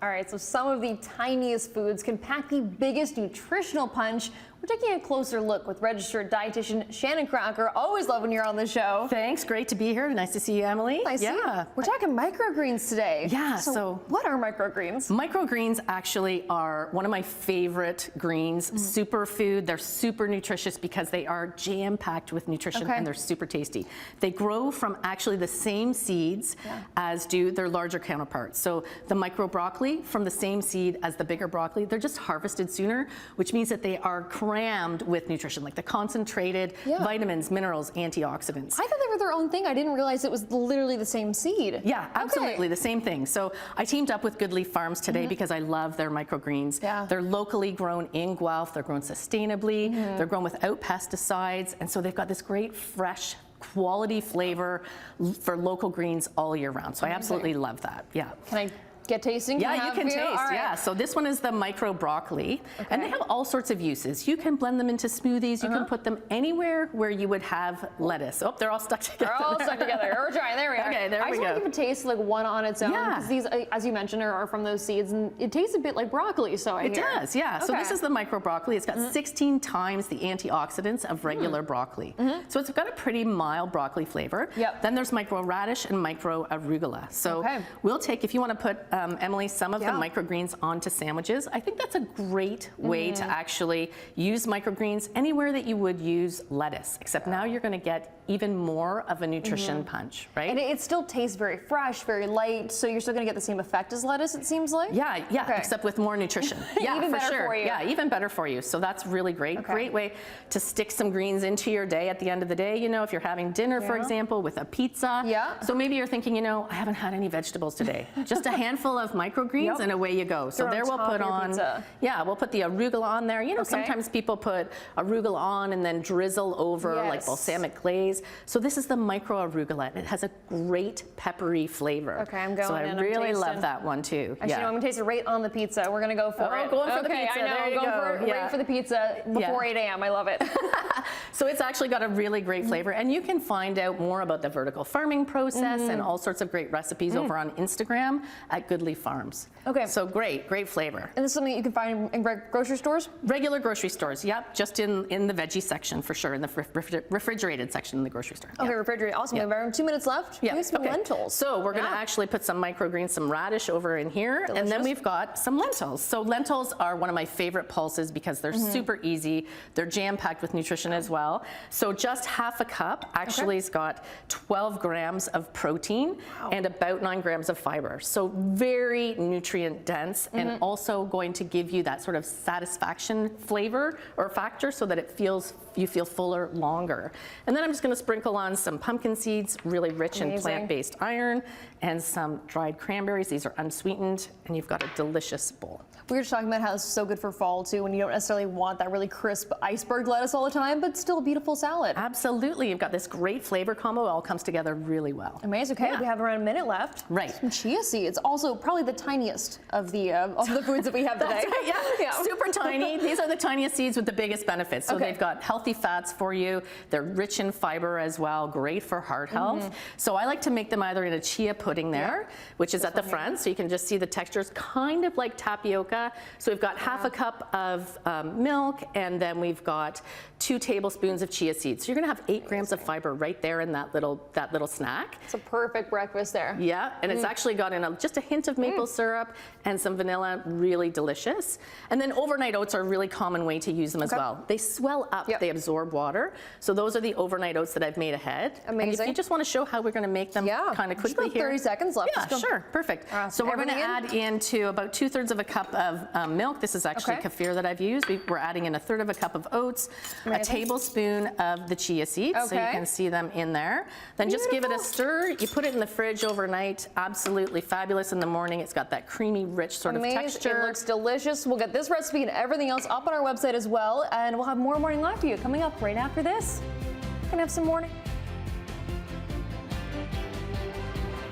All right, so some of the tiniest foods can pack the biggest nutritional punch. We're taking a closer look with registered dietitian Shannon Crocker. Always love when you're on the show. Thanks, great to be here. Nice to see you, Emily. Nice to see you. We're talking microgreens today. Yeah, so what are microgreens? Microgreens actually are one of my favorite greens, superfood. They're super nutritious because they are jam-packed with nutrition and they're super tasty. They grow from actually the same seeds as do their larger counterparts. So the micro broccoli from the same seed as the bigger broccoli, they're just harvested sooner, which means that they are crammed with nutrition, like the concentrated vitamins, minerals, antioxidants. I thought they were their own thing. I didn't realize it was literally the same seed. Yeah, absolutely, the same thing. So I teamed up with Good Leaf Farms today because I love their microgreens. They're locally grown in Guelph, they're grown sustainably, they're grown without pesticides, and so they've got this great fresh quality flavor for local greens all year round. So I absolutely love that. Yeah. Can I get tasting? Yeah, you can taste. Right. Yeah. So this one is the micro broccoli, and they have all sorts of uses. You can blend them into smoothies. You can put them anywhere where you would have lettuce. Oh, they're all stuck together. They're all stuck together. We're trying. There we are. Okay, there we go. I just want to give a taste like one on its own because these, as you mentioned, are from those seeds, and it tastes a bit like broccoli. So I hear. It does. Yeah. So this is the micro broccoli. It's got 16 times the antioxidants of regular broccoli. So it's got a pretty mild broccoli flavor. Then there's micro radish and micro arugula. So we'll take, if you want to put, Emily, some of the microgreens onto sandwiches. I think that's a great way to actually use microgreens anywhere that you would use lettuce, except now you're going to get even more of a nutrition punch, right? And it still tastes very fresh, very light, so you're still going to get the same effect as lettuce, it seems like? Yeah, except with more nutrition. Yeah, even better for you. Yeah, even better for you. So that's really great. Great way to stick some greens into your day at the end of the day, you know, if you're having dinner, for example, with a pizza. So maybe you're thinking, you know, I haven't had any vegetables today. Just a handful of microgreens and away you go. So there we'll put on, we'll put the arugula on there. You know, sometimes people put arugula on and then drizzle over like balsamic glaze. So this is the micro arugula, and it has a great peppery flavor. Okay, I'm going. So I really love that one too. Actually, I'm gonna taste it right on the pizza. We're gonna go for it. Going for the pizza. I know. There you go. Right for the pizza before 8 a.m. I love it. So it's actually got a really great flavor, and you can find out more about the vertical farming process and all sorts of great recipes over on Instagram at Good Leaf Farms. Okay. So great flavor. And this is something you can find in grocery stores? Regular grocery stores, yep. Just in the veggie section for sure, in the refrigerated section in the grocery store. Okay, refrigerated. Awesome. We have around 2 minutes left. Yeah. Some lentils. So we're going to actually put some microgreens, some radish over in here, and then we've got some lentils. So lentils are one of my favorite pulses because they're super easy. They're jam-packed with nutrition as well. So just half a cup actually has got 12 grams of protein and about 9 grams of fiber. So very nutrient dense and also going to give you that sort of satisfaction flavor or factor so that you feel fuller longer. And then I'm just going to sprinkle on some pumpkin seeds, really rich in plant-based iron, and some dried cranberries. These are unsweetened, and you've got a delicious bowl. We were just talking about how this is so good for fall too, when you don't necessarily want that really crisp iceberg lettuce all the time, but still a beautiful salad. Absolutely. You've got this great flavor combo. It all comes together really well. Amazing. Okay, we have around a minute left. Right. Some chia seeds, also probably the tiniest of the foods that we have today. Super tiny. These are the tiniest seeds with the biggest benefits. So they've got healthy fats for you. They're rich in fiber as well, great for heart health. So I like to make them either in a chia pudding there, which is at the front, so you can just see the texture is kind of like tapioca. So we've got half a cup of milk, and then we've got 2 tablespoons of chia seeds. So you're gonna have 8 grams of fiber right there in that little snack. It's a perfect breakfast there. Yeah, and it's actually got in just a hint of maple syrup and some vanilla, really delicious. And then overnight oats are a really common way to use them as well. They swell up, they absorb water. So those are the overnight oats that I've made ahead. Amazing. And if you just wanna show how we're gonna make them kind of quickly here. 30 seconds left. Yeah, sure, perfect. So we're gonna add into about 2/3 of a cup of milk. This is actually kefir that I've used. We're adding in 1/3 of a cup of oats, a tablespoon of the chia seeds, so you can see them in there. Then just give it a stir. You put it in the fridge overnight. Absolutely fabulous in the morning. It's got that creamy, rich sort of texture. It looks delicious. We'll get this recipe and everything else up on our website as well, and we'll have more Morning Live for you coming up right after this. We're gonna have some morning.